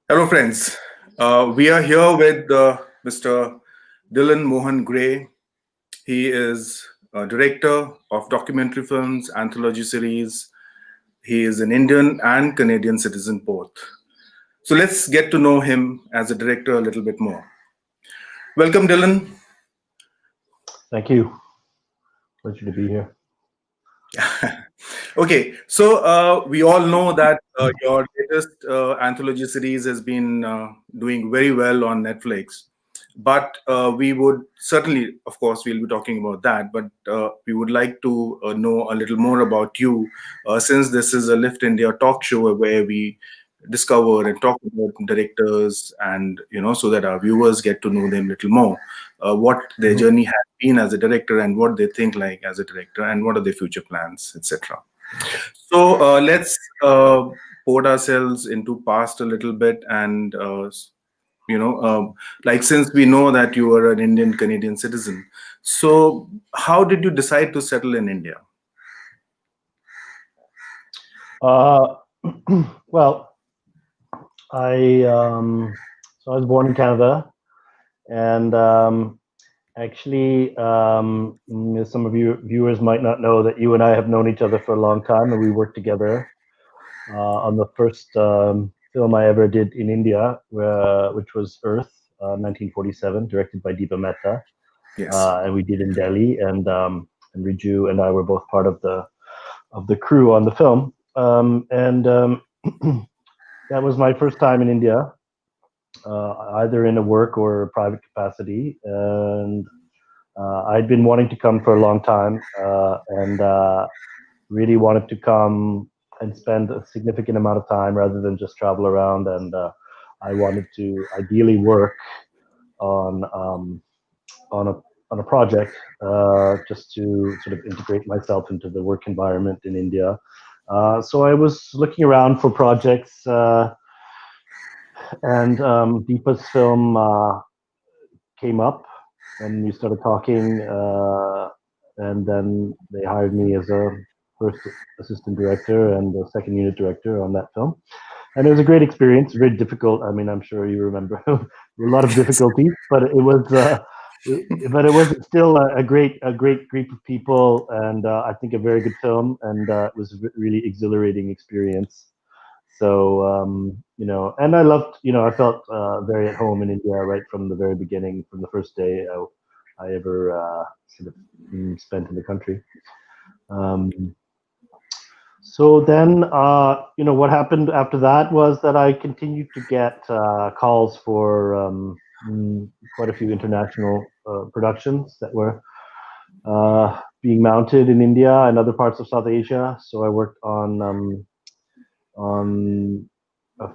Hello, friends. We are here with Mr. Dylan Mohan Gray. He is a director of documentary films, anthology series. He is an Indian and Canadian citizen both. So let's get to know him as a director a little bit more. Welcome, Dylan. Thank you. Pleasure to be here. Okay, so we all know that your latest anthology series has been doing very well on Netflix. But we would certainly, of course, we'll be talking about that. But we would like to know a little more about you, since this is a Lift India talk show where we discover and talk about directors, and so that our viewers get to know them a little more, what their Mhm. journey has been as a director and what they think like as a director and what are their future plans, etc. So let's put ourselves into past a little bit, and like, since we know that you are an Indian Canadian citizen, so how did you decide to settle in India? Uh, well, I was born in Canada, and actually, some of you viewers might not know that you and I have known each other for a long time, and we worked together on the first film I ever did in India, which was Earth, 1947, directed by Deepa Mehta, Yes. and we did in Delhi, and Riju and I were both part of the crew on the film. And That was my first time in India, either in a work or a private capacity. And I'd been wanting to come for a long time, and really wanted to come and spend a significant amount of time rather than just travel around. And I wanted to ideally work on on a on a project, just to sort of integrate myself into the work environment in India. So I was looking around for projects, and Deepa's film came up, and we started talking, and then they hired me as a first assistant director and a second unit director on that film. And it was a great experience, very difficult. I mean, I'm sure you remember a lot of difficulties, but it was still a great group of people, and I think a very good film, and it was a really exhilarating experience. So and I loved, I felt very at home in India right from the very beginning, from the first day I ever sort of spent in the country. Um, so then, what happened after that was that I continued to get calls for quite a few international productions that were being mounted in India and other parts of South Asia. So I worked on uh,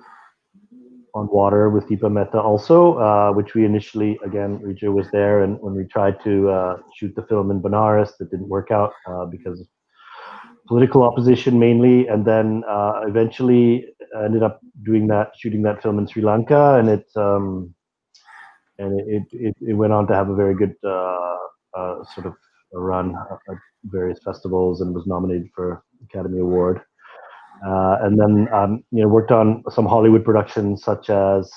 on water with Deepa Mehta also, which we initially, again, Riju was there, and when we tried to shoot the film in Benares, that didn't work out because of political opposition mainly, and then eventually ended up shooting that film in Sri Lanka, and it went on to have a very good sort of a run at various festivals and was nominated for Academy Award. And then worked on some Hollywood productions such as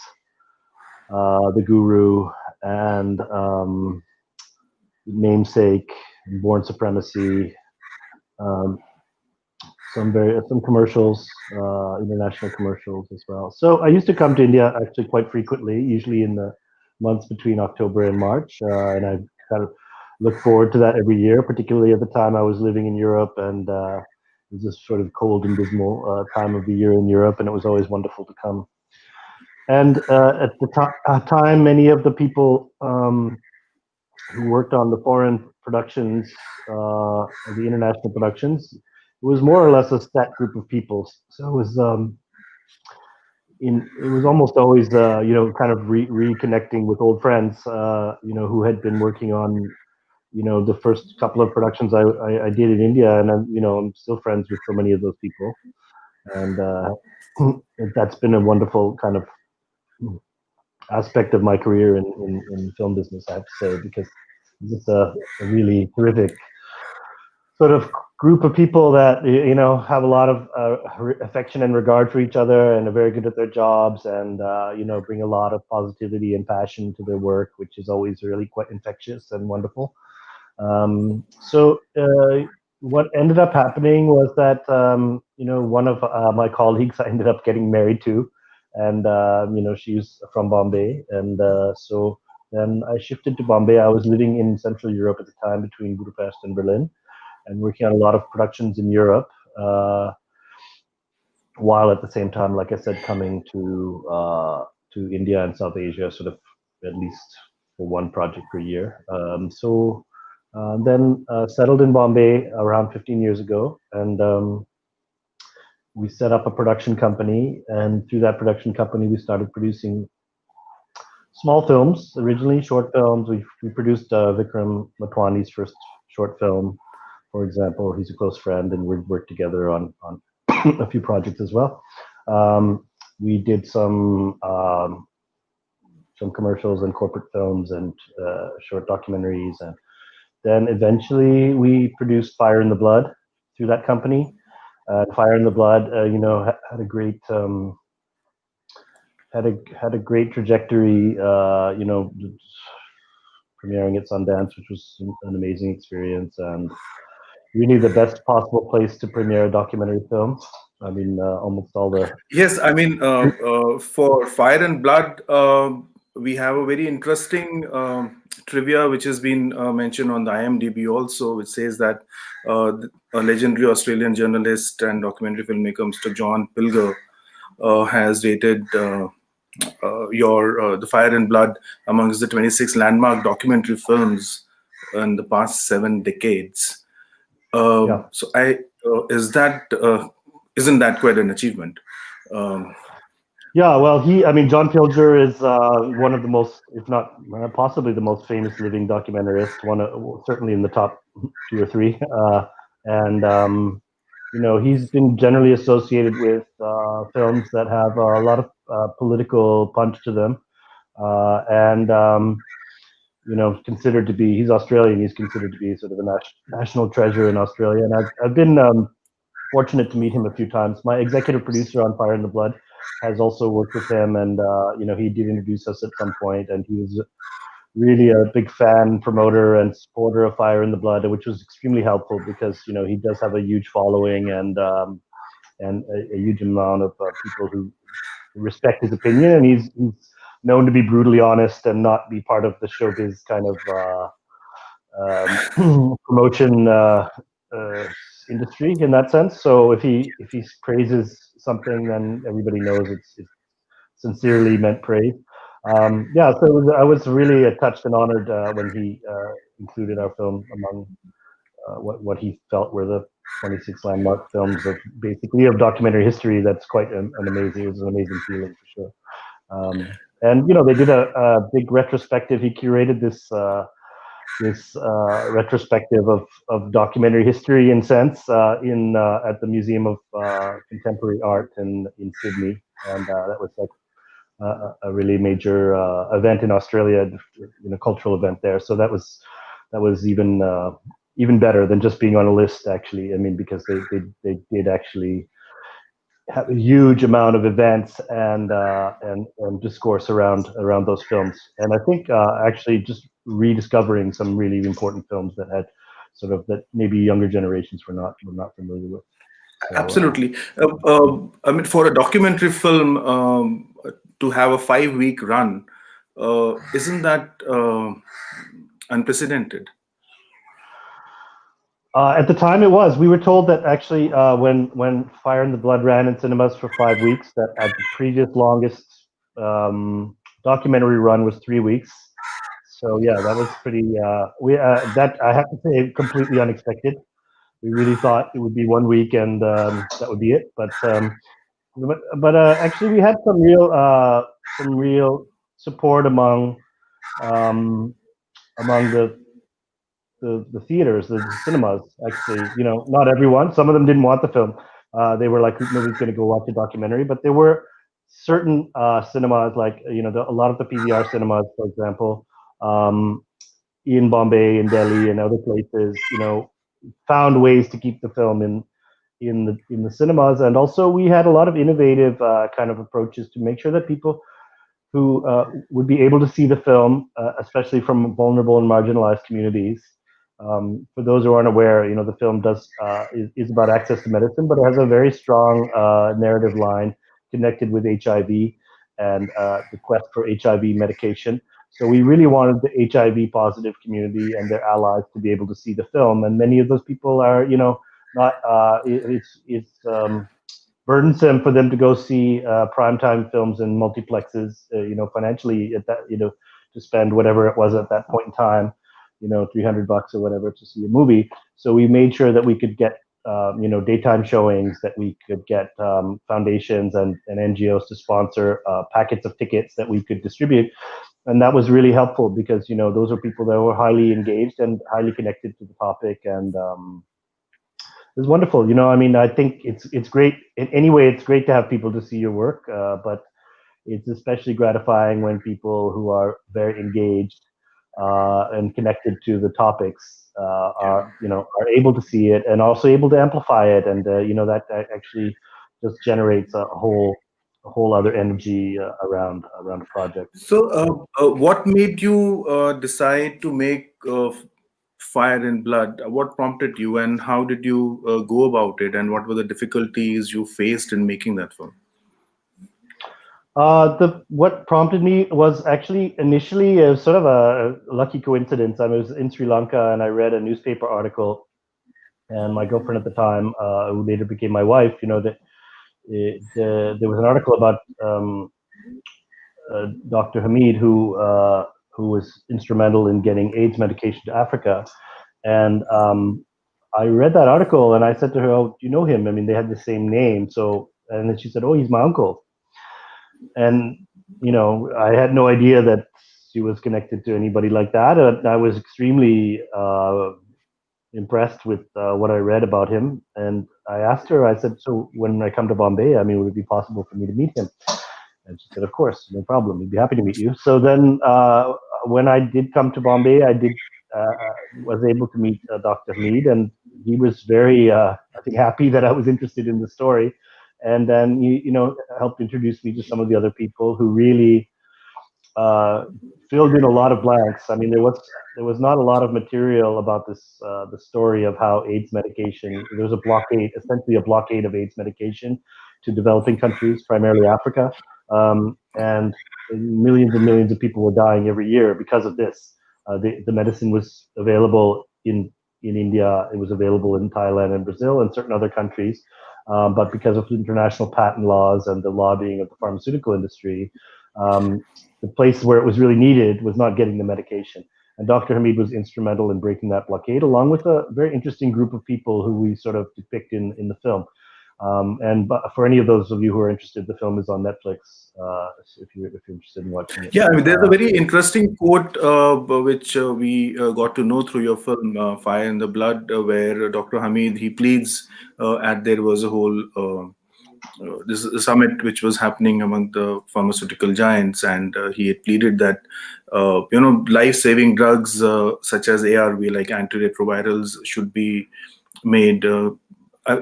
The Guru and Namesake, Born Supremacy, um, some commercials, international commercials as well. So I used to come to India actually quite frequently, usually in the months between October and March, and I kind of look forward to that every year, particularly at the time I was living in Europe, and it was this sort of cold and dismal time of the year in Europe, and it was always wonderful to come. And at the time, many of the people who worked on the foreign productions, the international productions, it was more or less a set group of people. So it was almost always kind of reconnecting with old friends, who had been working on the first couple of productions I did in India, and I'm still friends with so many of those people, and that's been a wonderful kind of aspect of my career in film business, I have to say, because it's just a really terrific sort of group of people that have a lot of affection and regard for each other and are very good at their jobs, and bring a lot of positivity and passion to their work, which is always really quite infectious and wonderful. So what ended up happening was that one of my colleagues I ended up getting married to, and she's from Bombay, and so then I shifted to Bombay. I was living in Central Europe at the time, between Budapest and Berlin, and working on a lot of productions in Europe, while at the same time, like I said, coming to India and South Asia, sort of at least for one project per year. Then settled in Bombay around 15 years ago, and we set up a production company. And through that production company, we started producing small films, originally short films. We produced Vikram Matwani's first short film, for example. He's a close friend, and we've worked together on a few projects as well. We did some commercials and corporate films and short documentaries, and then eventually we produced Fire in the Blood through that company. Fire in the Blood, had a great had a great trajectory. Premiering at Sundance, which was an amazing experience, and really the best possible place to premiere a documentary film. I mean, almost all the... Yes, I mean, for Fire and Blood, we have a very interesting trivia which has been mentioned on the IMDb also, which says that a legendary Australian journalist and documentary filmmaker, Mr. John Pilger, has rated the Fire and Blood amongst the 26 landmark documentary films in the past 7 decades. So isn't that quite an achievement? Yeah, well, John Pilger is one of the most, if not possibly the most famous living documentarist, certainly in the top 2 or 3. He's been generally associated with films that have a lot of political punch to them, considered to be, he's Australian, he's considered to be sort of a national treasure in Australia. And I've been fortunate to meet him a few times. My executive producer on Fire in the Blood has also worked with him, and he did introduce us at some point, and he was really a big fan, promoter, and supporter of Fire in the Blood, which was extremely helpful because he does have a huge following and a huge amount of people who respect his opinion, and he's known to be brutally honest and not be part of the showbiz kind of promotion industry in that sense. So if he praises something, then everybody knows it's sincerely meant praise. So I was really touched and honored when he included our film among what he felt were the 26 landmark films of documentary history. That's quite an amazing. It was an amazing feeling for sure. And they did a big retrospective. He curated this retrospective of documentary history in sense at the Museum of Contemporary Art in Sydney, and that was like a really major event in Australia, cultural event there. So that was even better than just being on a list, actually. I mean, because they did actually have a huge amount of events and discourse around those films. And I think actually just rediscovering some really important films that had that maybe younger generations were not familiar with. So, absolutely. I mean, for a documentary film to have a 5-week run, isn't that unprecedented? At the time, it was. We were told that actually, when Fire in the Blood ran in cinemas for 5 weeks, that at the previous longest documentary run was 3 weeks. So yeah, that was pretty. That I have to say, completely unexpected. We really thought it would be 1 week and that would be it. But actually, we had some real support among the theaters, the cinemas. Actually, not everyone. Some of them didn't want the film. They were like, nobody's going to go watch a documentary. But there were certain cinemas, like a lot of the PVR cinemas, for example, in Bombay, in Delhi, and other places, found ways to keep the film in the cinemas, and also we had a lot of innovative kind of approaches to make sure that people who would be able to see the film, especially from vulnerable and marginalized communities. For those who aren't aware, the film is about access to medicine, but it has a very strong narrative line connected with HIV and the quest for HIV medication. So we really wanted the HIV positive community and their allies to be able to see the film, and many of those people are, not. It's burdensome for them to go see primetime films in multiplexes, financially at that, to spend whatever it was at that point in time, $300 or whatever to see a movie. So we made sure that we could get, daytime showings, that we could get foundations and NGOs to sponsor packets of tickets that we could distribute. And that was really helpful because, those are people that were highly engaged and highly connected to the topic. And it's wonderful. I think it's great. Anyway, it's great to have people to see your work, but it's especially gratifying when people who are very engaged and connected to the topics are able to see it and also able to amplify it, and that actually just generates a whole other energy around a project. So, what made you decide to make Fire and Blood? What prompted you, and how did you go about it? And what were the difficulties you faced in making that film? What prompted me was actually initially sort of a lucky coincidence. I was in Sri Lanka and I read a newspaper article, and my girlfriend at the time, who later became my wife, that there was an article about Dr. Hamid, who was instrumental in getting AIDS medication to Africa. And I read that article and I said to her, "Oh, do you know him? I mean, they had the same name." So, and then she said, "Oh, he's my uncle." And I had no idea that she was connected to anybody like that. I was extremely impressed with what I read about him, and I asked her. I said, "So when I come to Bombay, I mean, would it be possible for me to meet him?" And she said, "Of course, no problem. We'd be happy to meet you." So then, when I did come to Bombay, I did was able to meet Dr. Hamid, and he was very, I think, happy that I was interested in the story. And then he, helped introduce me to some of the other people who really filled in a lot of blanks. I mean, there was not a lot of material about this, the story of how AIDS medication. There was a blockade, essentially a blockade of AIDS medication to developing countries, primarily Africa, and millions of people were dying every year because of this. The medicine was available in India, it was available in Thailand and Brazil and certain other countries. But because of international patent laws and the lobbying of the pharmaceutical industry, the place where it was really needed was not getting the medication. And Dr. Hamid was instrumental in breaking that blockade, along with a very interesting group of people who we sort of depict in the film. And for any of those of you who are interested, the film is on Netflix. If you're interested in watching it. Yeah, I mean, there's a very interesting quote which we got to know through your film, Fire and the Blood, where Dr. Hamid, he pleads there was a whole this is a summit which was happening among the pharmaceutical giants, and he had pleaded that life-saving drugs such as ARV, like antiretrovirals, should be made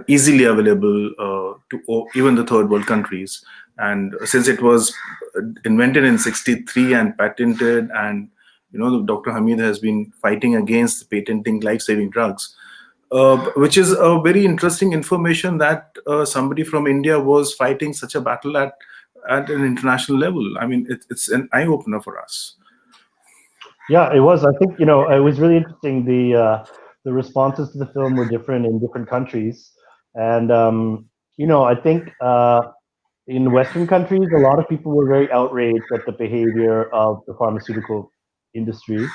easily available to even the third world countries. And since it was invented in '63 and patented, and Dr. Hamid has been fighting against patenting life-saving drugs, which is a very interesting information that somebody from India was fighting such a battle at an international level. I mean, it's an eye opener for us. Yeah, it was. I think it was really interesting. The responses to the film were different in different countries, and I think in Western countries, a lot of people were very outraged at the behavior of the pharmaceutical industry.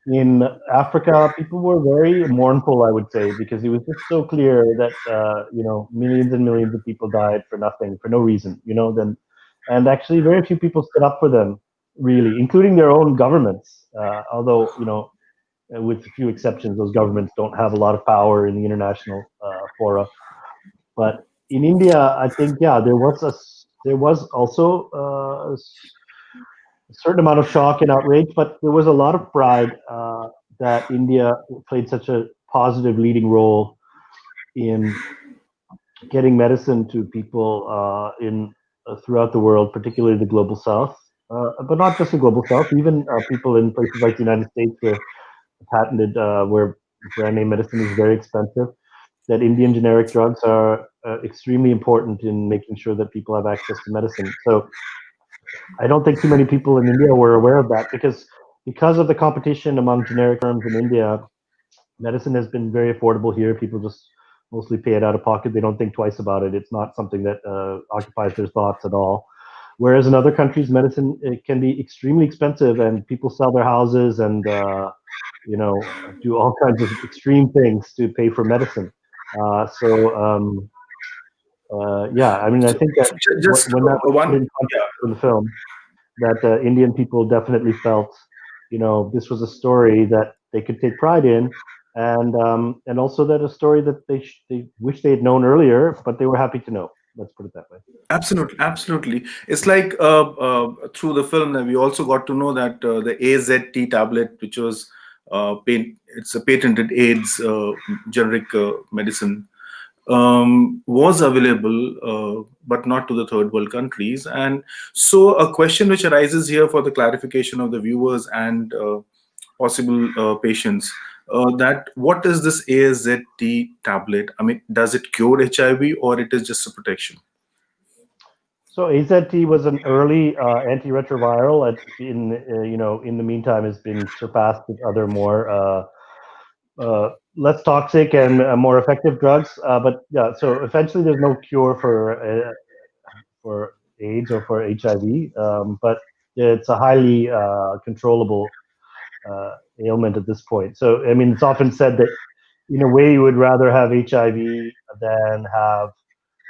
In Africa, people were very mournful, I would say, because it was just so clear that millions and millions of people died for nothing, for no reason. And actually, very few people stood up for them, really, including their own governments. Although with a few exceptions, those governments don't have a lot of power in the international fora. But in India, I think there was also a certain amount of shock and outrage, but there was a lot of pride that India played such a positive leading role in getting medicine to people in throughout the world, particularly the global south, but not just the global south, even people in places like the United States where patented, where brand name medicine is very expensive. That Indian generic drugs are extremely important in making sure that people have access to medicine. So I don't think too many people in India were aware of that because of the competition among generic firms in India. Medicine has been very affordable here. People just mostly pay it out of pocket. They don't think twice about it. It's not something that occupies their thoughts at all. Whereas in other countries, medicine it can be extremely expensive, and people sell their houses and do all kinds of extreme things to pay for medicine. Yeah, I mean, I So, think that just when that was put one, in yeah, context in the film, that Indian people definitely felt, this was a story that they could take pride in, and also that a story that they wish they had known earlier, but they were happy to know. Let's put it that way. absolutely, absolutely. It's like through the film that we also got to know that the AZT tablet, which was it's a patented AIDS generic medicine, was available, but not to the third world countries. And so, a question which arises here for the clarification of the viewers and possible patients, that what is this AZT tablet? I mean, does it cure HIV or it is just a protection? So AZT was an early antiretroviral. In the meantime, has been surpassed with other more less toxic and more effective drugs. But yeah, so essentially, there's no cure for AIDS or for HIV, but it's a highly controllable ailment at this point. So I mean, it's often said that in a way you would rather have HIV than have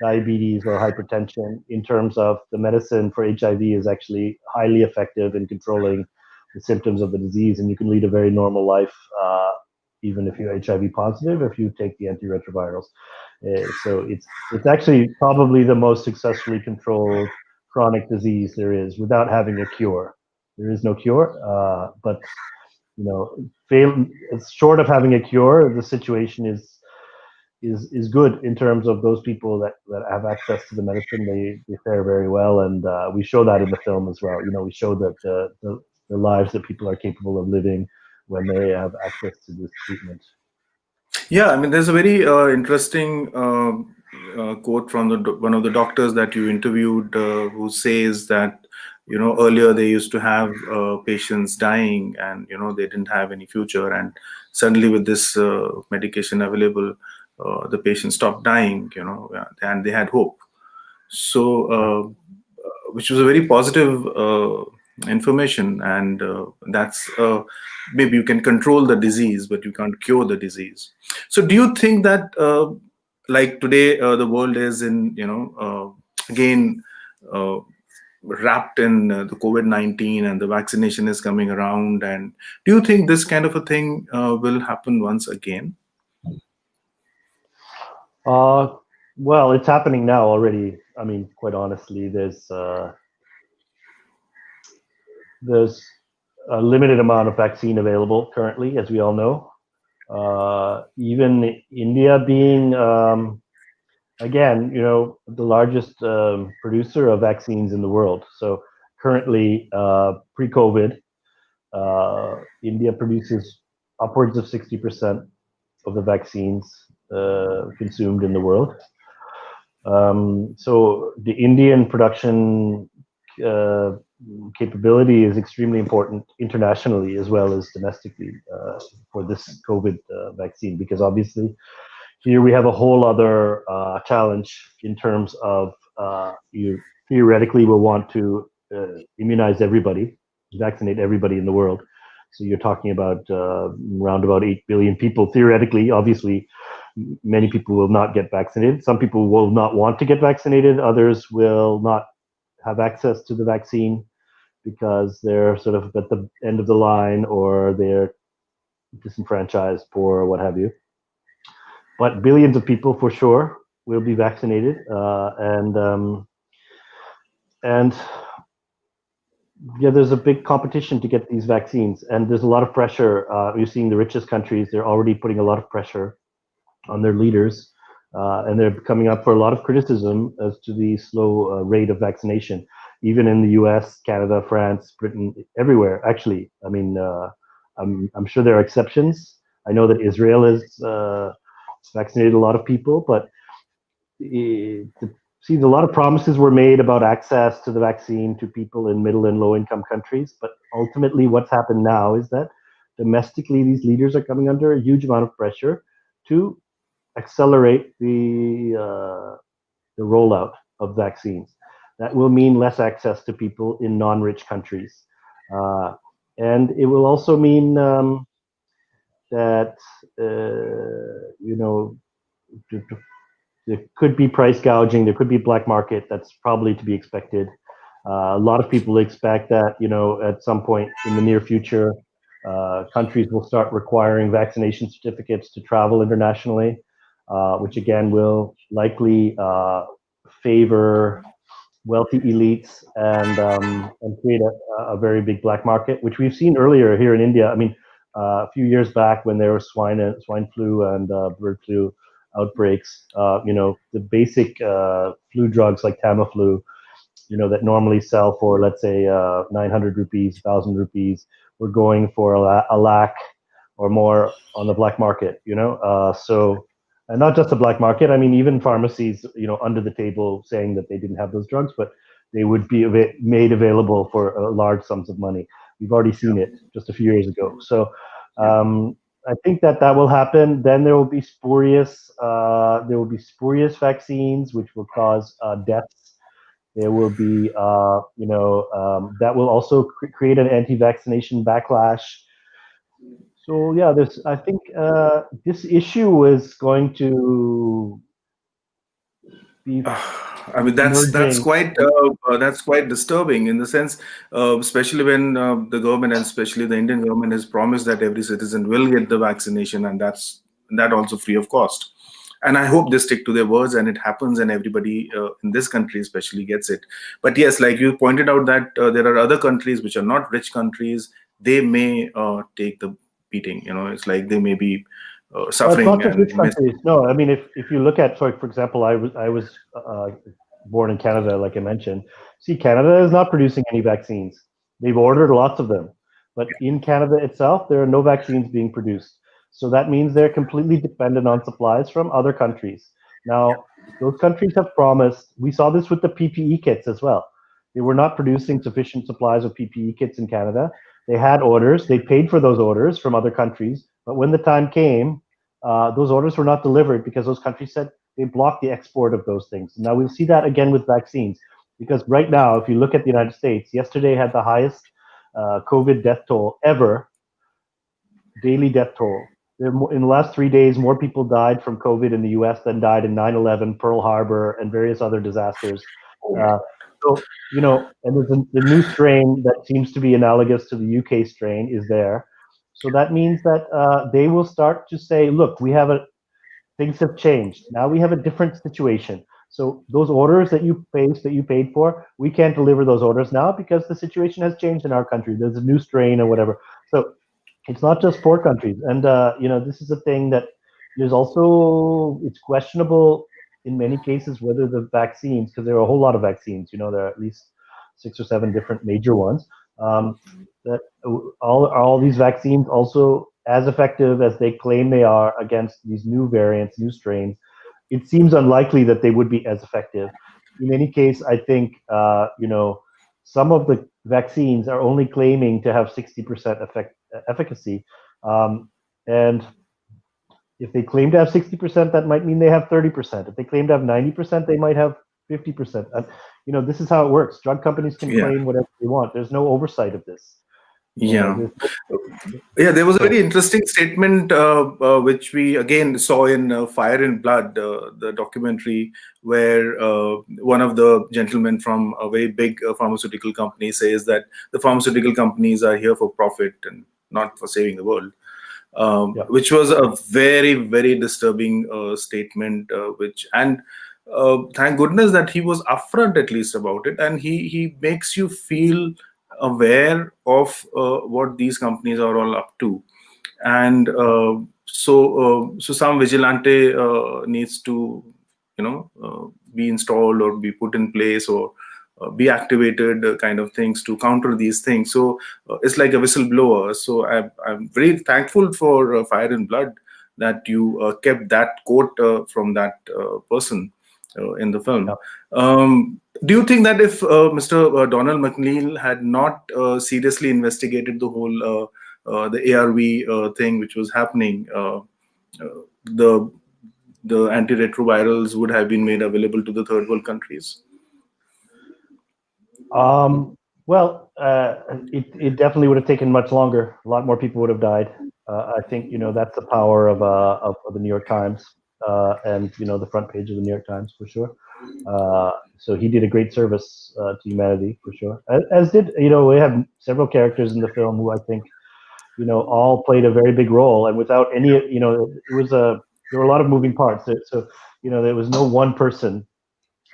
diabetes or hypertension, in terms of the medicine for HIV is actually highly effective in controlling the symptoms of the disease, and you can lead a very normal life even if you're HIV positive if you take the antiretrovirals. So it's actually probably the most successfully controlled chronic disease there is without having a cure. There is no cure, but you know, fail. It's short of having a cure. The situation is good in terms of those people that have access to the medicine. They fare very well, and we show that in the film as well. We show that the lives that people are capable of living when they have access to this treatment. Yeah, I mean, there's a very interesting quote from one of the doctors that you interviewed, who says that earlier they used to have patients dying, and they didn't have any future, and suddenly with this medication available, the patient stopped dying, and they had hope. So, which was a very positive information, and that's maybe you can control the disease, but you can't cure the disease. So, do you think that, like today, the world is in, again, uh, wrapped in the COVID-19, and the vaccination is coming around, and do you think this kind of a thing will happen once again? Uh, well, it's happening now already. I mean, quite honestly, there's a limited amount of vaccine available currently, as we all know. Even India being, again, the largest producer of vaccines in the world. So currently, pre-COVID, India produces upwards of 60% of the vaccines consumed in the world. So the Indian production uh, capability is extremely important internationally as well as domestically for this COVID vaccine, because obviously here we have a whole other challenge in terms of you theoretically will want to immunize everybody, vaccinate everybody in the world. So you're talking about around about 8 billion people theoretically. Obviously, many people will not get vaccinated. Some people will not want to get vaccinated. Others will not have access to the vaccine because they're sort of at the end of the line, or they're disenfranchised, poor, or what have you. But billions of people for sure will be vaccinated, and yeah, there's a big competition to get these vaccines, and there's a lot of pressure. You're seeing the richest countries; they're already putting a lot of pressure on their leaders, and they're coming up for a lot of criticism as to the slow rate of vaccination. Even in the U.S., Canada, France, Britain, everywhere. Actually, I mean, I'm sure there are exceptions. I know that Israel has vaccinated a lot of people, but see, a lot of promises were made about access to the vaccine to people in middle and low income countries. But ultimately, what's happened now is that domestically, these leaders are coming under a huge amount of pressure to accelerate the rollout of vaccines. That will mean less access to people in non-rich countries, uh, and it will also mean that you know to, to there could be price gouging. There could be black market. That's probably to be expected. A lot of people expect that, at some point in the near future, countries will start requiring vaccination certificates to travel internationally, which again will likely favor wealthy elites and create a very big black market, which we've seen earlier here in India. I mean, a few years back when there was swine flu and bird flu outbreaks, the basic flu drugs like Tamiflu, that normally sell for, let's say, 900 rupees, 1,000 rupees, we're going for a lakh or more on the black market, so, and not just the black market. I mean, even pharmacies, under the table saying that they didn't have those drugs, but they would be made available for large sums of money. We've already seen it just a few years ago. So I think that will happen. Then there will be spurious vaccines, which will cause deaths. There will be, that will also create an anti-vaccination backlash. So yeah, I think this issue is going to be I mean, emerging. that's quite disturbing in the sense, especially when the government and especially the Indian government has promised that every citizen will get the vaccination, and that also free of cost. And I hope they stick to their words and it happens, and everybody in this country especially gets it. But yes, like you pointed out, that there are other countries which are not rich countries. They may take the beating. It's like they may be It's suffering not just and rich miss. countries. No, I mean, if you look at, for example, I was born in Canada, like I mentioned. See, Canada is not producing any vaccines. They've ordered lots of them, but in Canada itself, there are no vaccines being produced. So that means they're completely dependent on supplies from other countries. Now, those countries have promised. We saw this with the PPE kits as well. They were not producing sufficient supplies of PPE kits in Canada. They had orders. They paid for those orders from other countries, but when the time came, those orders were not delivered because those countries said they blocked the export of those things. Now we'll see that again with vaccines, because right now, if you look at the United States, yesterday had the highest COVID death toll ever, daily death toll. In the last 3 days, more people died from COVID in the US than died in 9/11, Pearl Harbor, and various other disasters. Uh, so, and there's the new strain that seems to be analogous to the UK strain is there. So that means that they will start to say, look, things have changed. Now we have a different situation. So those orders that you paid for, we can't deliver those orders now because the situation has changed in our country. There's a new strain or whatever. So it's not just poor countries, and this is a thing that it's questionable in many cases whether the vaccines, because there are a whole lot of vaccines. There are at least 6 or 7 different major ones. That all these vaccines also as effective as they claim they are against these new variants, new strains. It seems unlikely that they would be as effective. In any case, I think some of the vaccines are only claiming to have 60% efficacy, and if they claim to have 60%, that might mean they have 30%. If they claim to have 90%, they might have 50%. This is how it works. Drug companies can Yeah. claim whatever they want. There's no oversight of this. Yeah. Yeah, there was a very interesting statement which we again saw in Fire and Blood, the documentary, where one of the gentlemen from a very big pharmaceutical company says that the pharmaceutical companies are here for profit and not for saving the world, which was a very, very disturbing statement. Thank goodness that he was upfront at least about it, and he makes you feel aware of what these companies are all up to, and so some vigilante needs to, be installed or be put in place, or be activated, kind of things to counter these things. So it's like a whistleblower. So I'm very thankful for Fire and Blood that you kept that quote from that person in the film. Yeah. Do you think that if Mr. Donald McNeil had not seriously investigated the whole the ARV thing which was happening, the antiretrovirals would have been made available to the third world countries? Well, it definitely would have taken much longer. A lot more people would have died. I think that's the power of the New York Times, and the front page of the New York Times for sure. So he did a great service to humanity for sure. As did we have several characters in the film who I think all played a very big role, and without any it was there were a lot of moving parts. So there was no one person.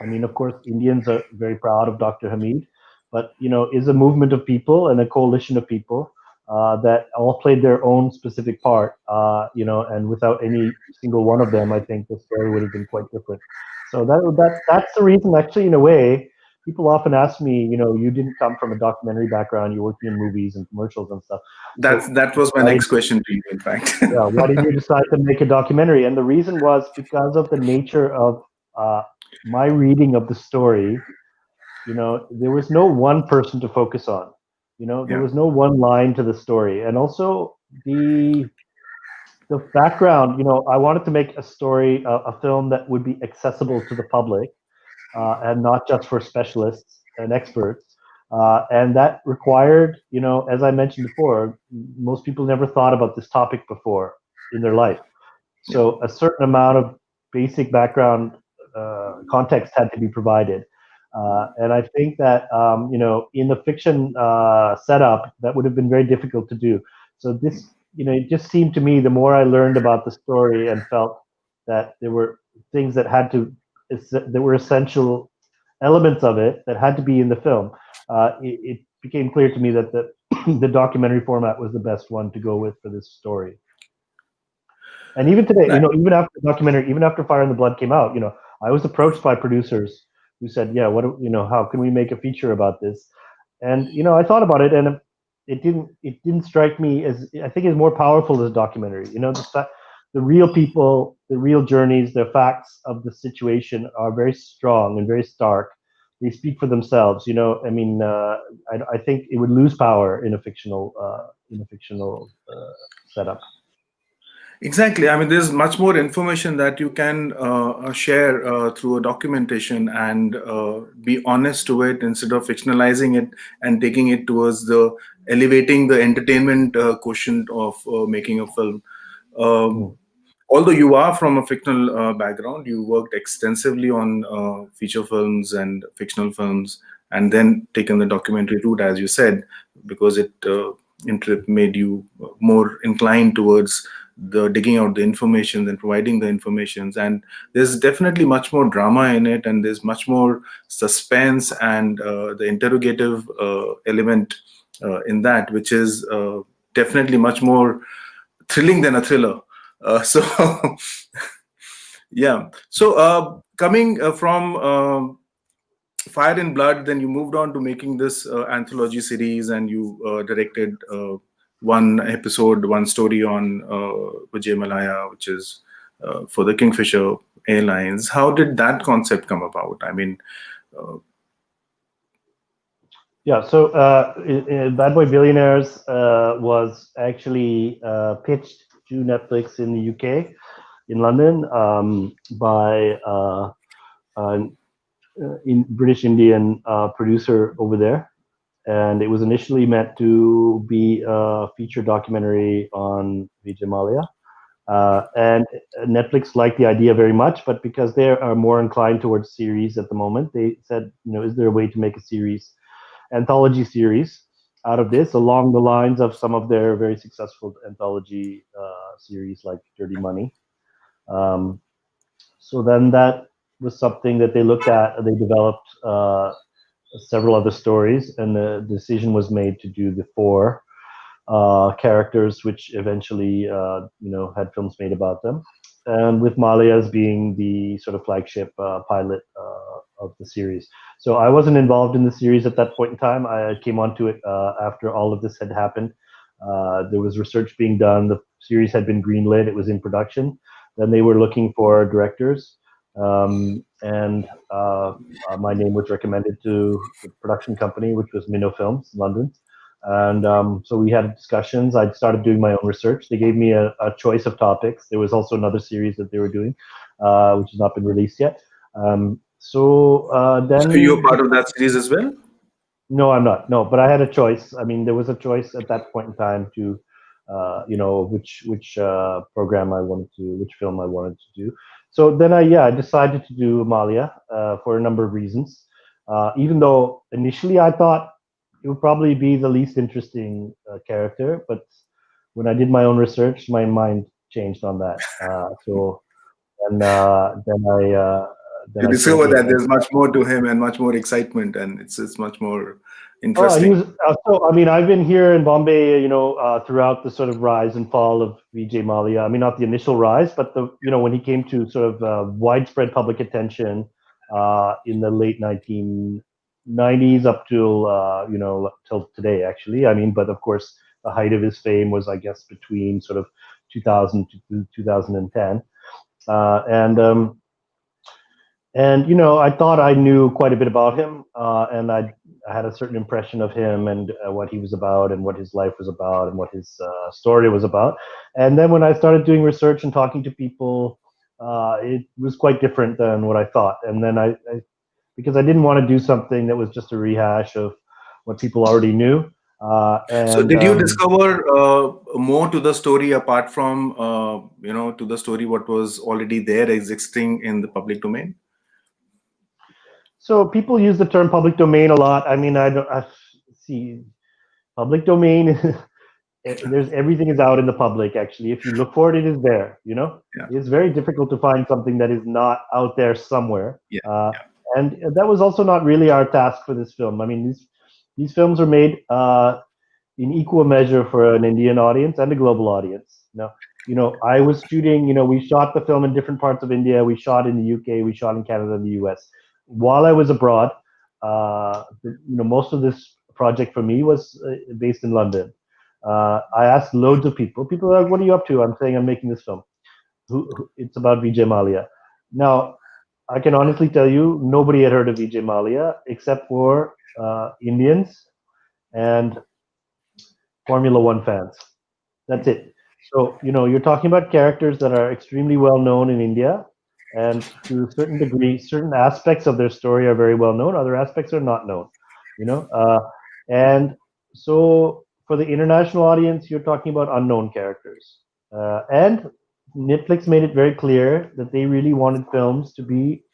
I mean, of course, Indians are very proud of Dr. Hamid, but is a movement of people and a coalition of people that all played their own specific part. And without any single one of them, I think the story would have been quite different. So that's the reason. Actually, in a way, people often ask me, you didn't come from a documentary background. You're working in movies and commercials and stuff. So That was my why did next question to you, in fact. yeah, why did you decide to make a documentary? And the reason was because of the nature of uh, my reading of the story. There was no one person to focus on. There Yeah, was no one line to the story, and also the background. I wanted to make a story, a film that would be accessible to the public, and not just for specialists and experts. And that required, as I mentioned before, most people never thought about this topic before in their life. yeah. So a certain amount of basic background context had to be provided. And I think that, in the fiction setup, that would have been very difficult to do. So this, it just seemed to me, the more I learned about the story and felt that there were things that there were essential elements of it that had to be in the film, it became clear to me that the documentary format was the best one to go with for this story. And even today, Right. even after the documentary, even after Fire in the Blood came out, I was approached by producers who said, "Yeah, how can we make a feature about this?" And I thought about it, and it didn't strike me as, I think, it's more powerful as a documentary. The real people, the real journeys, the facts of the situation are very strong and very stark. They speak for themselves. I mean, I think it would lose power in a fictional setup. Exactly. I mean, there's much more information that you can share through a documentation, and be honest to it instead of fictionalizing it and taking it towards the elevating the entertainment quotient of making a film. Um, Mm. Although you are from a fictional background, you worked extensively on feature films and fictional films, and then taken the documentary route, as you said, because it made you more inclined towards the digging out the information and providing the informations. And there's definitely much more drama in it, and there's much more suspense and the interrogative element in that, which is definitely much more thrilling than a thriller. So yeah. So coming from Fire and Blood, then you moved on to making this anthology series, and you directed one episode, one story on Vijay Malaya, which is for the Kingfisher Airlines. How did that concept come about? I mean, uh, Yeah, so Bad Boy Billionaires was actually pitched to Netflix in the UK, in London, by an in British Indian producer over there. And it was initially meant to be a feature documentary on Vijay Mallya. And Netflix liked the idea very much, but because they are more inclined towards series at the moment, they said, is there a way to make a anthology series out of this, along the lines of some of their very successful anthology series like Dirty Money. Um, so then that was something that they looked at. They developed several other stories, and the decision was made to do the 4 characters, which eventually had films made about them, and with Malia as being the sort of flagship pilot of the series. So I wasn't involved in the series at that point in time. I came onto it after all of this had happened. There was research being done. The series had been greenlit. It was in production. Then they were looking for directors, and my name was recommended to the production company, which was Minnow Films, London. And so we had discussions. I started doing my own research. They gave me a choice of topics. There was also another series that they were doing, which has not been released yet. Then. So you're part of that series as well? No, I'm not. No, but I had a choice. I mean, there was a choice at that point in time to, which program I wanted to, which film I wanted to do. So then I decided to do Amalia for a number of reasons. Even though initially I thought it would probably be the least interesting character, but when I did my own research, my mind changed on that. And then I. You discover that there's much more to him and much more excitement, and it's much more interesting. He was, so I mean, I've been here in Bombay, throughout the sort of rise and fall of Vijay Mallya. I mean, not the initial rise, but when he came to sort of widespread public attention in the late 1990s up till till today, actually. I mean, but of course, the height of his fame was, I guess, between sort of 2000 to 2010, and I thought I knew quite a bit about him, and I had a certain impression of him and what he was about and what his life was about and what his story was about. And then when I started doing research and talking to people, it was quite different than what I thought. And then I because I didn't want to do something that was just a rehash of what people already knew. So did you discover more to the story apart from, to the story what was already there existing in the public domain? So people use the term public domain a lot. I mean, I see public domain. There's everything is out in the public. Actually, if you look for it, it is there. Yeah. It's very difficult to find something that is not out there somewhere. Yeah. And that was also not really our task for this film. I mean, these films are made in equal measure for an Indian audience and a global audience. Now, I was shooting. We shot the film in different parts of India. We shot in the UK. We shot in Canada and the US. While I was abroad, most of this project for me was based in London. I asked loads of people. People are like, "What are you up to?" I'm saying I'm making this film. It's about Vijay Mallya. Now, I can honestly tell you, nobody had heard of Vijay Mallya except for Indians and Formula One fans. That's it. So, you're talking about characters that are extremely well known in India, and to a certain degree, certain aspects of their story are very well known. Other aspects are not known. And so for the international audience, you're talking about unknown characters. And Netflix made it very clear that they really wanted films to be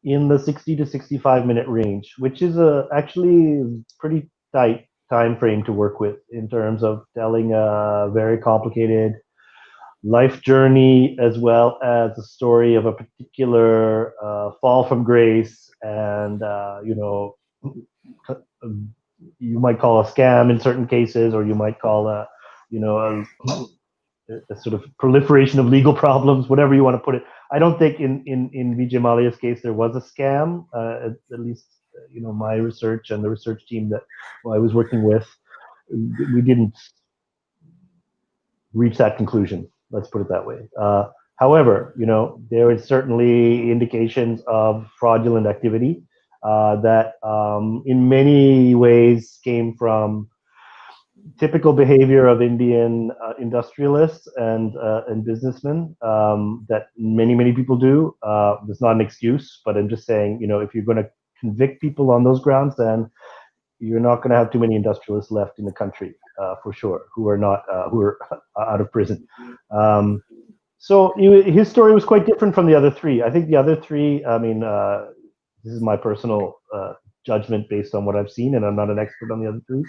in the 60 to 65-minute range, which is actually pretty tight time frame to work with in terms of telling a very complicated life journey, as well as a story of a particular fall from grace, and you might call a scam in certain cases, or you might call a sort of proliferation of legal problems, whatever you want to put it. I don't think in Vijay Mallya's case there was a scam, at least my research and the research team that I was working with, we didn't reach that conclusion. Let's put it that way. However, there is certainly indications of fraudulent activity that in many ways came from typical behavior of Indian industrialists and businessmen that many people do. It's not an excuse, but I'm just saying, if you're going to convict people on those grounds, then you're not going to have too many industrialists left in the country, for sure, who are out of prison. So his story was quite different from the other three. I think the other three, I mean, this is my personal judgment based on what I've seen, and I'm not an expert on the other three,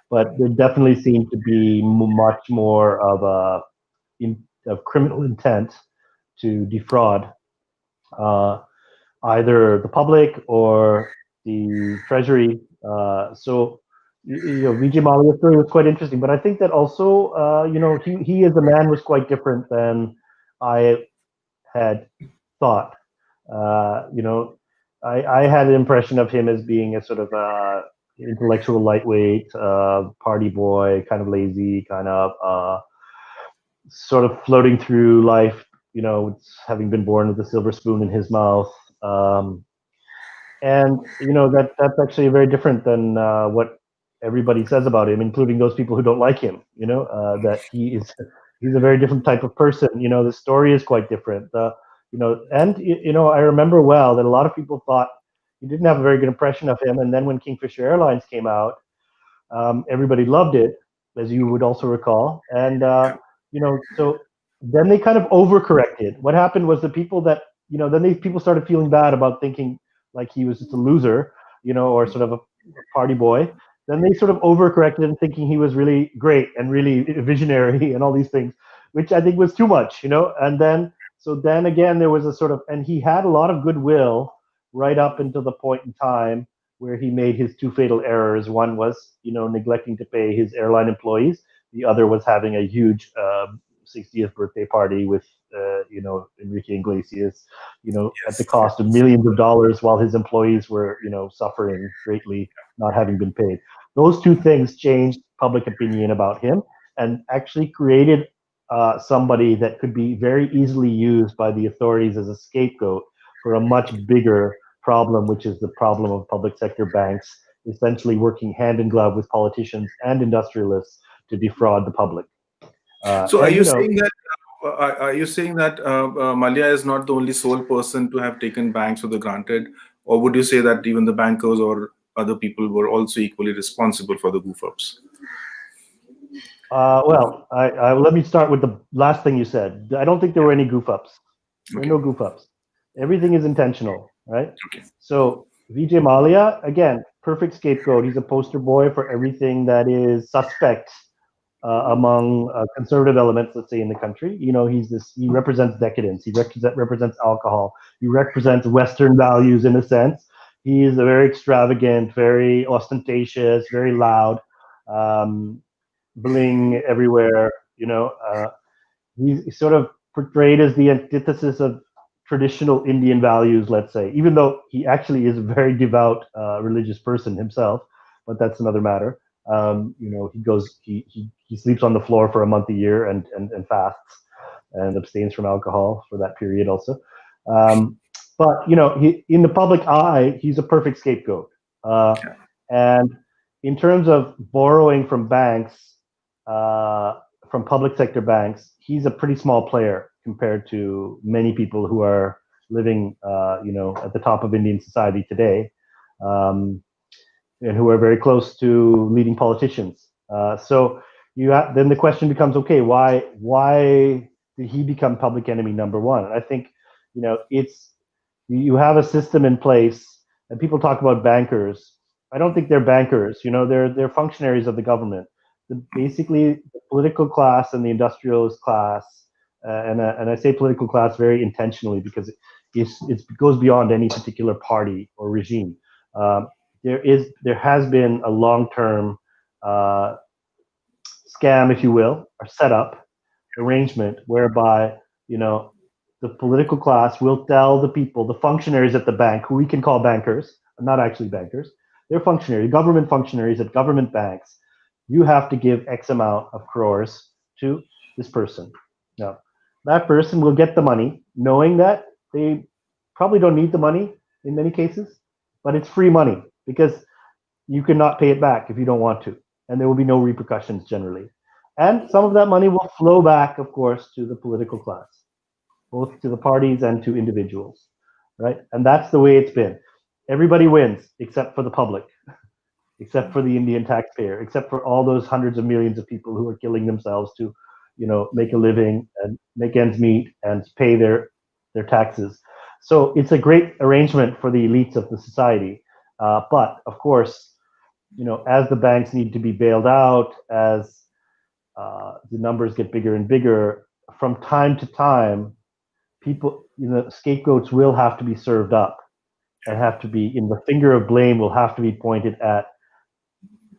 but there definitely seemed to be much more of criminal intent to defraud either the public or the treasury. So Vijay Mallya's story was quite interesting, but I think that also, he as a man was quite different than I had thought. I had an impression of him as being a sort of intellectual lightweight, party boy, kind of lazy, kind of sort of floating through life, having been born with a silver spoon in his mouth. And that's actually very different than what everybody says about him, including those people who don't like him. That he's a very different type of person. The story is quite different. I remember well that a lot of people thought he didn't have a very good impression of him, and then when Kingfisher Airlines came out, everybody loved it, as you would also recall, and so then they kind of overcorrected. What happened was the people that then people started feeling bad about thinking like he was just a loser, or sort of a party boy. Then they sort of overcorrected and thinking he was really great and really visionary and all these things, which I think was too much, And then again, there was a sort of, and he had a lot of goodwill right up until the point in time where he made his two fatal errors. One was, neglecting to pay his airline employees. The other was having a huge 60th birthday party with, Enrique Iglesias, at the cost of millions of dollars while his employees were, suffering greatly, not having been paid. Those two things changed public opinion about him and actually created somebody that could be very easily used by the authorities as a scapegoat for a much bigger problem, which is the problem of public sector banks essentially working hand in glove with politicians and industrialists to defraud the public. So are you saying that Mallya is not the only sole person to have taken banks for the granted, or would you say that even the bankers or other people were also equally responsible for the goof ups? Well, let me start with the last thing you said. I don't think there were any goof ups. There were no goof ups. Everything is intentional, right? Okay. So Vijay Mallya, again, perfect scapegoat. He's a poster boy for everything that is suspect among conservative elements, let's say, in the country. He represents decadence. He represents alcohol. He represents Western values in a sense. He is a very extravagant, very ostentatious, very loud, bling everywhere. He's sort of portrayed as the antithesis of traditional Indian values, let's say, even though he actually is a very devout religious person himself, but that's another matter. He sleeps on the floor for a month a year and fasts and abstains from alcohol for that period also. But in the public eye, he's a perfect scapegoat. And in terms of borrowing from banks, from public sector banks, he's a pretty small player compared to many people who are living, at the top of Indian society today. And who are very close to leading politicians. So then the question becomes, okay, why did he become public enemy number one? And I think, you have a system in place, and people talk about bankers. I don't think they're bankers. They're functionaries of the government. Basically, the political class and the industrialist class, and I say political class very intentionally because it goes beyond any particular party or regime. There has been a long-term scam, if you will, or setup arrangement whereby the political class will tell the people, the functionaries at the bank, who we can call bankers, not actually bankers, they're functionaries, government functionaries at government banks. You have to give X amount of crores to this person. Now, that person will get the money, knowing that they probably don't need the money in many cases, but it's free money because you cannot pay it back if you don't want to, and there will be no repercussions generally. And some of that money will flow back, of course, to the political class, both to the parties and to individuals, right? And that's the way it's been. Everybody wins except for the public, except for the Indian taxpayer, except for all those hundreds of millions of people who are killing themselves to, make a living and make ends meet and pay their taxes. So it's a great arrangement for the elites of the society. But of course, as the banks need to be bailed out, as the numbers get bigger and bigger, from time to time, people, scapegoats will have to be served up. and have to be in the finger of blame will have to be pointed at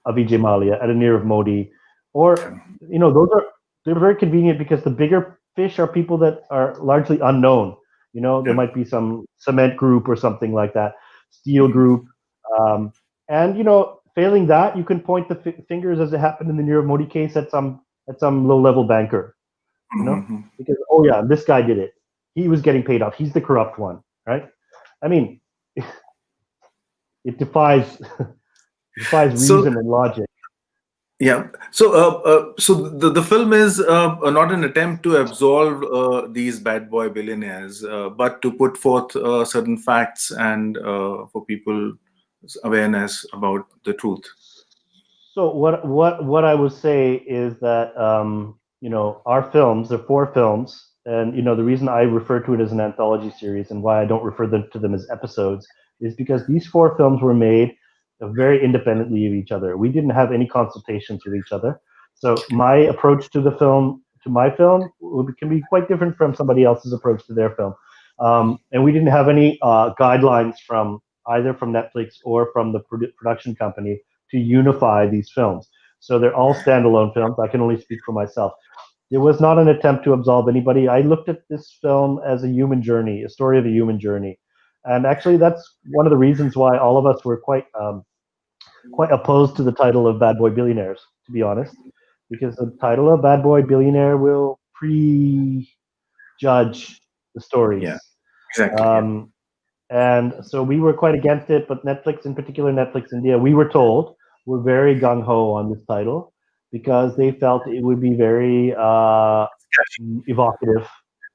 Vijay Mallya, at a Nirav Modi, or they're very convenient because the bigger fish are people that are largely unknown. There might be some cement group or something like that, steel group, um, and failing that, you can point the fingers, as it happened in the Nirav Modi case, at some low level banker. Because this guy did it. He was getting paid off. He's the corrupt one, right? I mean, it defies So reason and logic. yeah, so the film is not an attempt to absolve these bad boy billionaires, but to put forth certain facts and for people's awareness about the truth. So what I would say is that our films, there are four films, and the reason I refer to it as an anthology series and why I don't refer to them as episodes is because these four films were made very independently of each other. We didn't have any consultations with each other. So my approach to my film can be quite different from somebody else's approach to their film. And we didn't have any guidelines from either from Netflix or from the production company to unify these films. So they're all standalone films. I can only speak for myself. It was not an attempt to absolve anybody. I looked at this film as a human journey, a story of a human journey. And actually, that's one of the reasons why all of us were quite opposed to the title of Bad Boy Billionaires, to be honest, because the title of Bad Boy Billionaire will prejudge the stories. Yeah, exactly. And so we were quite against it, but Netflix, in particular, Netflix India, we were told, were very gung ho on this title because they felt it would be very evocative,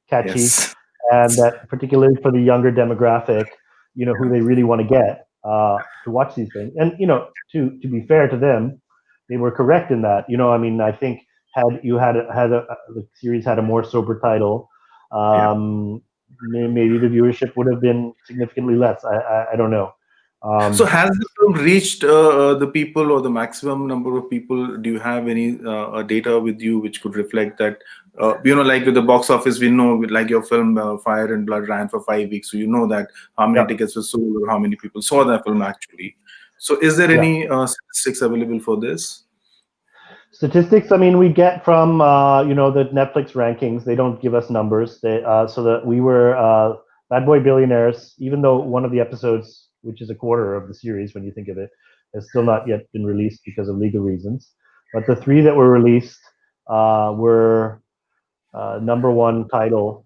catchy, Yes. and that particularly for the younger demographic, who they really want to get to watch these things. And to be fair to them, they were correct in that. I mean, I think had the series had a more sober title, Yeah. maybe the viewership would have been significantly less. I don't know. So has the film reached the people or the maximum number of people? Do you have any data with you which could reflect that? Like with the box office, we know, like your film Fire and Blood ran for 5 weeks, so you know that how many Yeah, tickets were sold or how many people saw that film actually. So is there yeah. any statistics available for this? Statistics, I mean, we get from the Netflix rankings. They don't give us numbers. So that we were Bad Boy Billionaires, even though one of the episodes, which is a quarter of the series when you think of it, has still not yet been released because of legal reasons. But the three that were released were number one title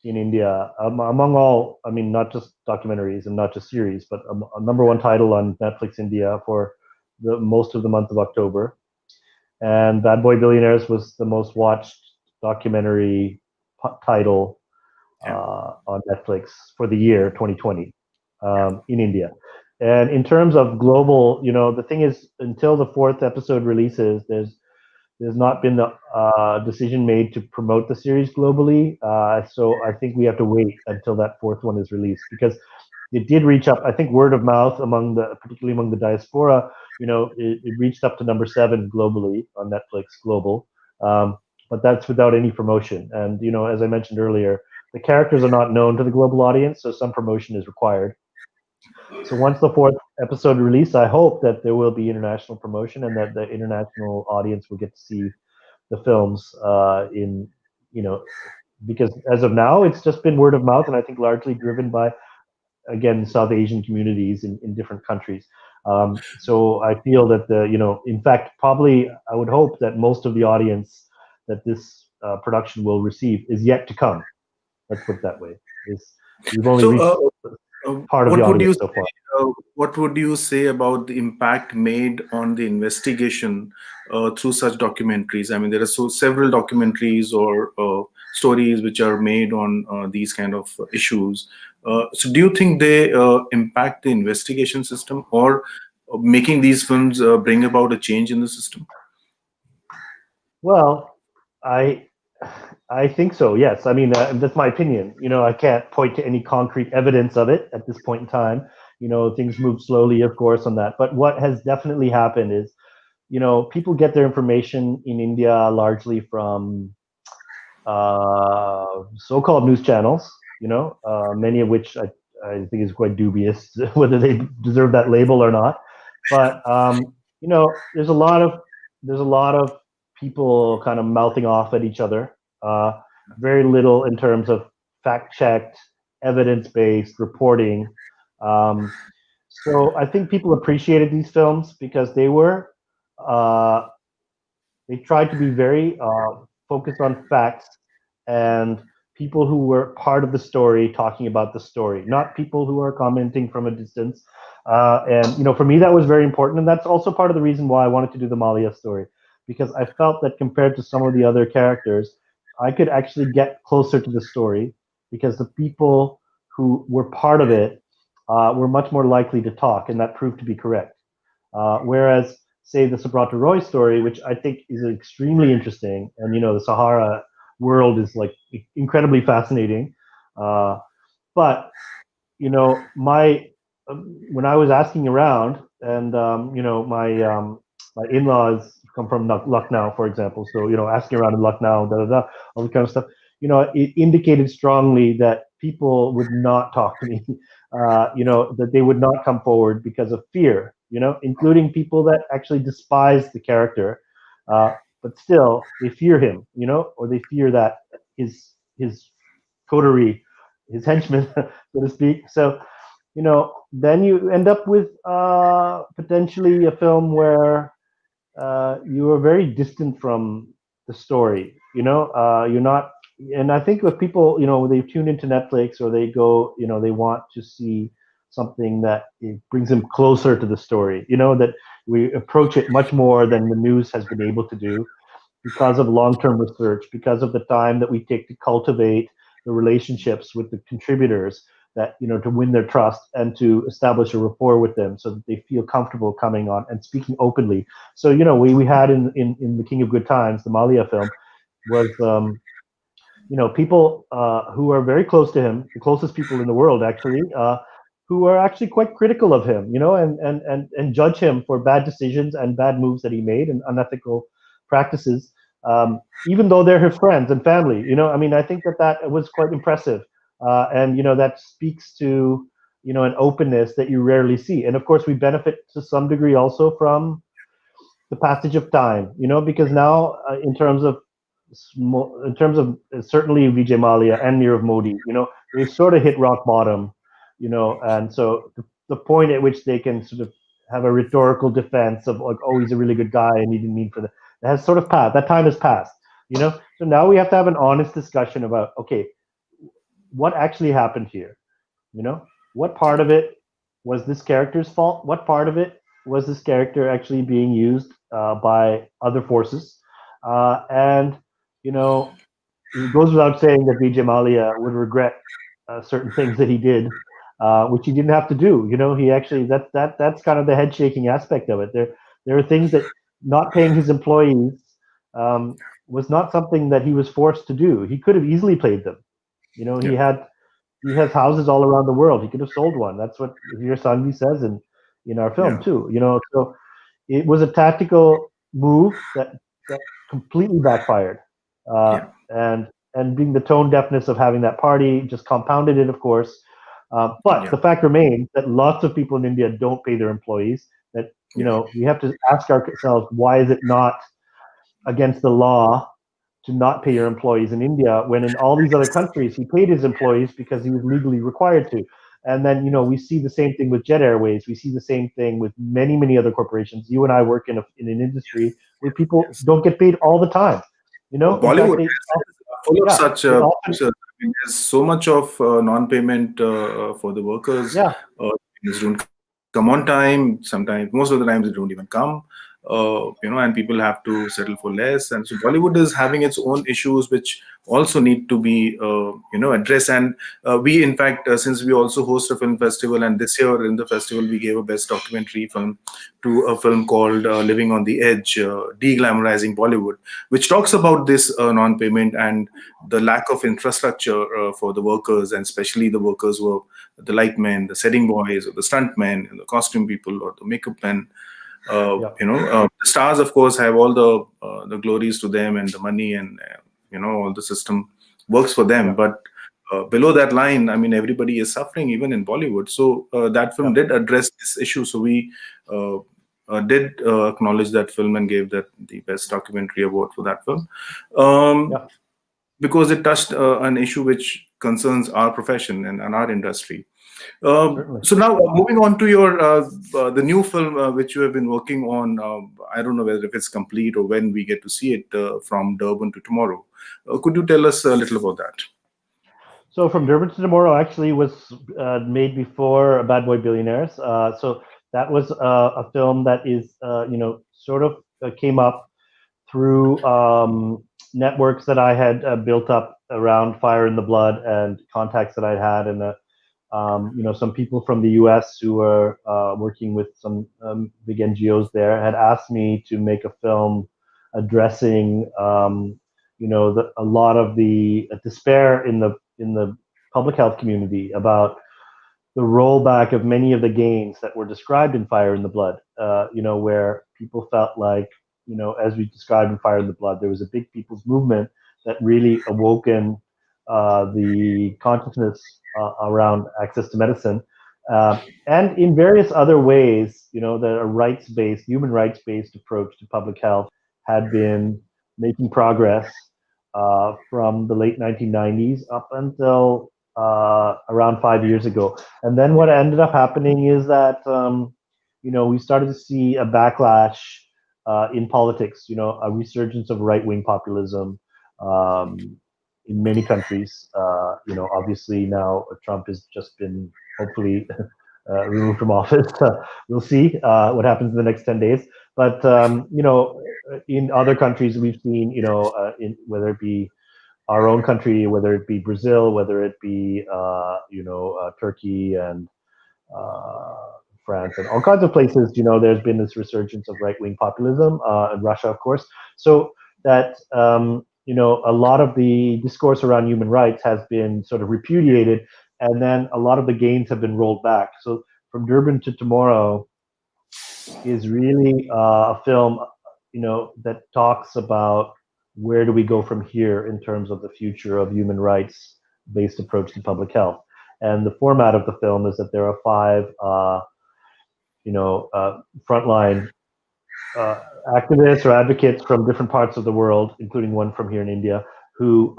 in India among all. I mean, not just documentaries and not just series, but a number one title on Netflix India for the most of the month of October. And Bad Boy Billionaires was the most watched documentary title Yeah. on Netflix for the year 2020 in India. And in terms of global, the thing is, until the fourth episode releases, there's not been the decision made to promote the series globally. So I think we have to wait until that fourth one is released because it did reach up. I think word of mouth particularly among the diaspora, it reached up to number 7 globally on Netflix Global. But that's without any promotion. And as I mentioned earlier, the characters are not known to the global audience, so some promotion is required. So once the fourth episode release, I hope that there will be international promotion and that the international audience will get to see the films in because as of now it's just been word of mouth, and I think largely driven by, again, South Asian communities in different countries. So I feel that in fact, probably I would hope that most of the audience that this production will receive is yet to come. Let's put it that way. We've only So reached part of the what would you audience so say, far. what would you say about the impact made on the investigation through such documentaries? I mean, there are several documentaries or stories which are made on these kind of issues. So do you think they impact the investigation system, or making these films bring about a change in the system? Well, I I think so. Yes. I mean, that's my opinion. I can't point to any concrete evidence of it at this point in time. Things move slowly, of course, on that. But what has definitely happened is, people get their information in India largely from so-called news channels. Many of which I think is quite dubious whether they deserve that label or not. But there's a lot of people kind of mouthing off at each other. Uh, Very little in terms of fact checked, evidence based reporting. Um, so I think people appreciated these films because uh, they tried to be very focused on facts and people who were part of the story talking about the story, not people who are commenting from a distance. And for me, that was very important, and that's also part of the reason why I wanted to do the Malia story, because I felt that compared to some of the other characters, I could actually get closer to the story because the people who were part of it were much more likely to talk, and that proved to be correct. Whereas, say, the Subrata Roy story, which I think is extremely interesting, and the Sahara world is like incredibly fascinating. But my when I was asking around, and my in-laws come from Lucknow, for example. So asking around in Lucknow, all the kind of stuff. It indicated strongly that people would not talk to me. That they would not come forward because of fear. Including people that actually despise the character, but still they fear him. Or they fear that his coterie, his henchmen, so to speak. So then you end up with potentially a film where you are very distant from the story. You're not, and I think with people, when they tune into Netflix or they go, they want to see something that it brings them closer to the story. That we approach it much more than the news has been able to do because of long-term research, because of the time that we take to cultivate the relationships with the contributors, that to win their trust and to establish a rapport with them so that they feel comfortable coming on and speaking openly. So we had in the King of Good Times, the Malia film, was people who are very close to him, the closest people in the world actually, who are actually quite critical of him, and judge him for bad decisions and bad moves that he made and unethical practices, even though they're his friends and family. I think that was quite impressive, and that speaks to an openness that you rarely see. And of course, we benefit to some degree also from the passage of time, because now in terms of certainly Vijay Mallya and Nirav Modi, they sort of hit rock bottom, and so the point at which they can sort of have a rhetorical defense of like, oh, he's a really good guy and he didn't mean for that has sort of passed. That time has passed, So now we have to have an honest discussion about, okay, what actually happened here? What part of it was this character's fault? What part of it was this character actually being used by other forces? And it goes without saying that Vijay Mallya would regret certain things that he did, which he didn't have to do. He actually that's kind of the head shaking aspect of it. There are things that not paying his employees was not something that he was forced to do. He could have easily paid them. He has houses all around the world. He could have sold one. That's what Veer Sanghvi says in our film Yeah. too. So it was a tactical move that completely backfired, Yeah. and being the tone deafness of having that party just compounded it, of course. But Yeah. the fact remains that lots of people in India don't pay their employees. That we have to ask ourselves, why is it not against the law to not pay your employees in India, when in all these other countries he paid his employees because he was legally required to? And then we see the same thing with Jet Airways. We see the same thing with many other corporations. You and I work in an industry where people Yes. don't get paid all the time. In fact, Bollywood they is full of yeah such. they often There's so much of non-payment for the workers. yeah Things don't come on time. Sometimes, most of the times, they don't even come. And people have to settle for less. And so Bollywood is having its own issues, which also need to be, addressed. And we, in fact, since we also host a film festival, and this year in the festival we gave a best documentary film to a film called Living on the Edge, Deglamorizing Bollywood, which talks about this non-payment and the lack of infrastructure for the workers, and especially the workers who are the light men, the setting boys, or the stunt men, and the costume people, or the makeup men. yeah The stars, of course, have all the glories to them, and the money, and all the system works for them. yeah But below that line, I mean, everybody is suffering, even in Bollywood. So that film did address this issue. So we did acknowledge that film and gave that the best documentary award for that film, because it touched an issue which concerns our profession and our industry. So now moving on to your the new film which you have been working on. I don't know whether if it's complete or when we get to see it, From Durban to Tomorrow. Could you tell us a little about that? So From Durban to Tomorrow actually was made before Bad Boy Billionaires. So that was a film that is, sort of came up through networks that I had built up around Fire in the Blood and contacts that I had, and some people from the U.S. who were working with some big NGOs there had asked me to make a film addressing, a lot of the despair in the public health community about the rollback of many of the gains that were described in Fire in the Blood. Where people felt like, as we described in Fire in the Blood, there was a big people's movement that really awoken the consciousness around access to medicine, and in various other ways, that a rights-based, human rights-based approach to public health had been making progress from the late 1990s up until around 5 years ago. And then what ended up happening is that we started to see a backlash in politics, a resurgence of right-wing populism in many countries. Obviously now Trump has just been hopefully removed from office. We'll see what happens in the next 10 days. But in other countries we've seen, in whether it be our own country, whether it be Brazil, whether it be Turkey and France and all kinds of places, there's been this resurgence of right-wing populism, and Russia, of course. So that a lot of the discourse around human rights has been sort of repudiated, and then a lot of the gains have been rolled back. So From Durban to Tomorrow is really a film, that talks about where do we go from here in terms of the future of human rights-based approach to public health. And the format of the film is that there are 5, frontline activists or advocates from different parts of the world, including one from here in India, who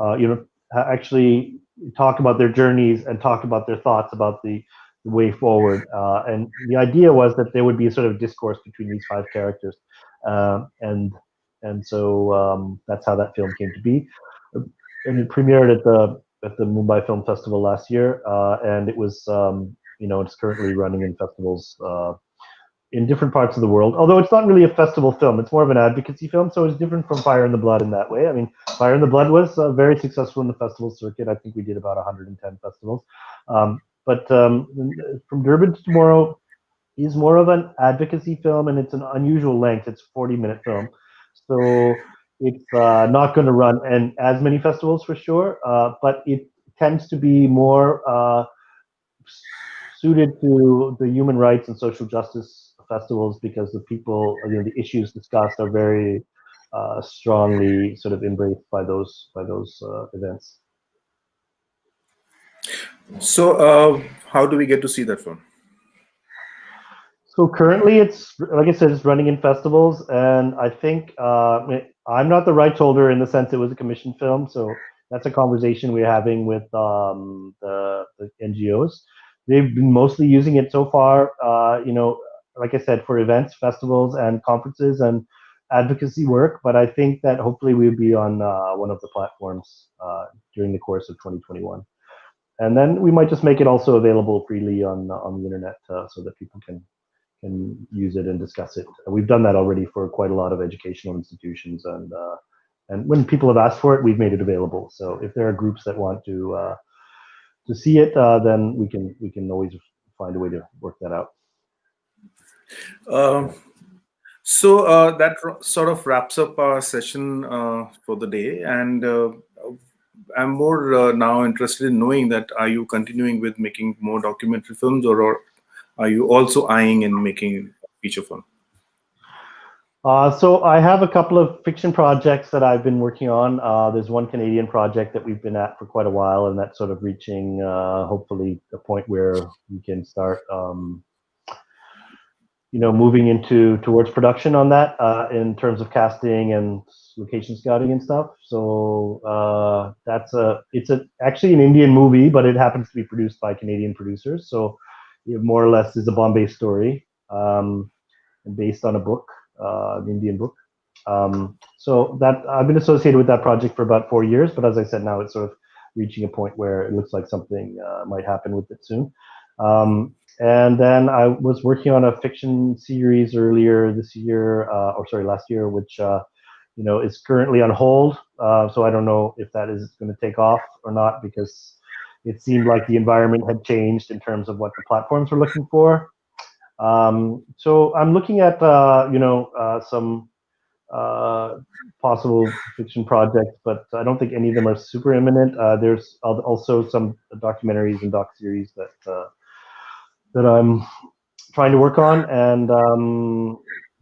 actually talk about their journeys and talk about their thoughts about the way forward. And the idea was that there would be a sort of discourse between these 5 characters, and so that's how that film came to be. And it premiered at the Mumbai Film Festival last year, and it was it's currently running in festivals in different parts of the world, although it's not really a festival film. It's more of an advocacy film, so it's different from Fire in the Blood in that way. I mean, Fire in the Blood was very successful in the festival circuit. I think we did about 110 festivals. But From Durban to Tomorrow is more of an advocacy film, and it's an unusual length. It's a 40-minute film. So it's not going to run in as many festivals for sure, but it tends to be more suited to the human rights and social justice festivals, because the people, the issues discussed are very strongly sort of embraced by those events. So how do we get to see that film? So currently, it's, like I said, it's running in festivals, and I think I'm not the rights holder in the sense it was a commissioned film. So that's a conversation we're having with the NGOs. They've been mostly using it so far, like I said, for events, festivals, and conferences and advocacy work. But I think that hopefully we'll be on one of the platforms during the course of 2021. And then we might just make it also available freely on the internet so that people can use it and discuss it. We've done that already for quite a lot of educational institutions, and when people have asked for it, we've made it available. So if there are groups that want to see it, then we can always find a way to work that out. So that sort of wraps up our session for the day, and I'm more now interested in knowing that are you continuing with making more documentary films, or are you also eyeing in making a feature film? So I have a couple of fiction projects that I've been working on. There's one Canadian project that we've been at for quite a while, and that's sort of reaching, hopefully, a point where we can start, moving towards production on that in terms of casting and location scouting and stuff. So it's actually an Indian movie, but it happens to be produced by Canadian producers. So it more or less is a Bombay story, based on a book, an Indian book. So that I've been associated with that project for about 4 years, but as I said, now it's sort of reaching a point where it looks like something might happen with it soon. And then I was working on a fiction series earlier this year, last year, which is currently on hold. So I don't know if that is going to take off or not, because it seemed like the environment had changed in terms of what the platforms were looking for. So I'm looking at some possible fiction projects, but I don't think any of them are super imminent. There's also some documentaries and doc series that I'm trying to work on, and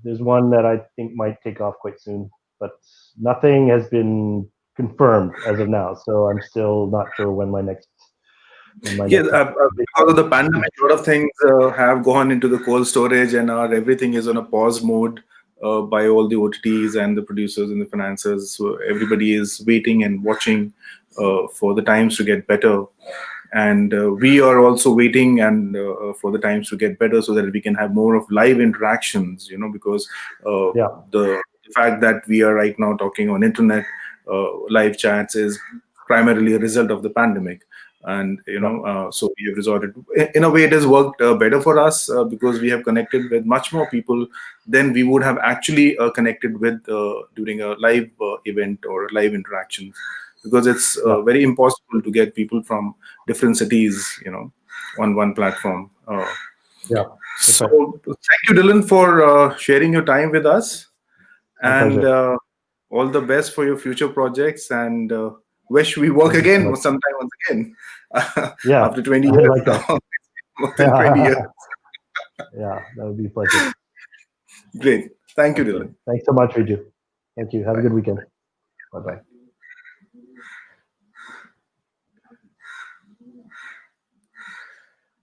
there's one that I think might take off quite soon, but nothing has been confirmed as of now. So I'm still not sure when my next. Yes, because of the pandemic, a lot of things have gone into the cold storage, and everything is on a pause mode by all the OTTs and the producers and the financiers. So everybody is waiting and watching for the times to get better, and we are also waiting and for the times to get better so that we can have more of live interactions. Because the fact that we are right now talking on internet live chats is primarily a result of the pandemic. And so we have resorted, in a way it has worked better for us because we have connected with much more people than we would have actually connected with during a live event or a live interaction, because it's very impossible to get people from different cities on one platform. So thank you, Dylan, for sharing your time with us, and all the best for your future projects, and wish we work again sometime once again. After 20 years like now. More than 20 years. Yeah, that would be a pleasure. Great. Thank you, Dylan. Thanks so much, Riju. Thank you. Have a good weekend. Bye-bye.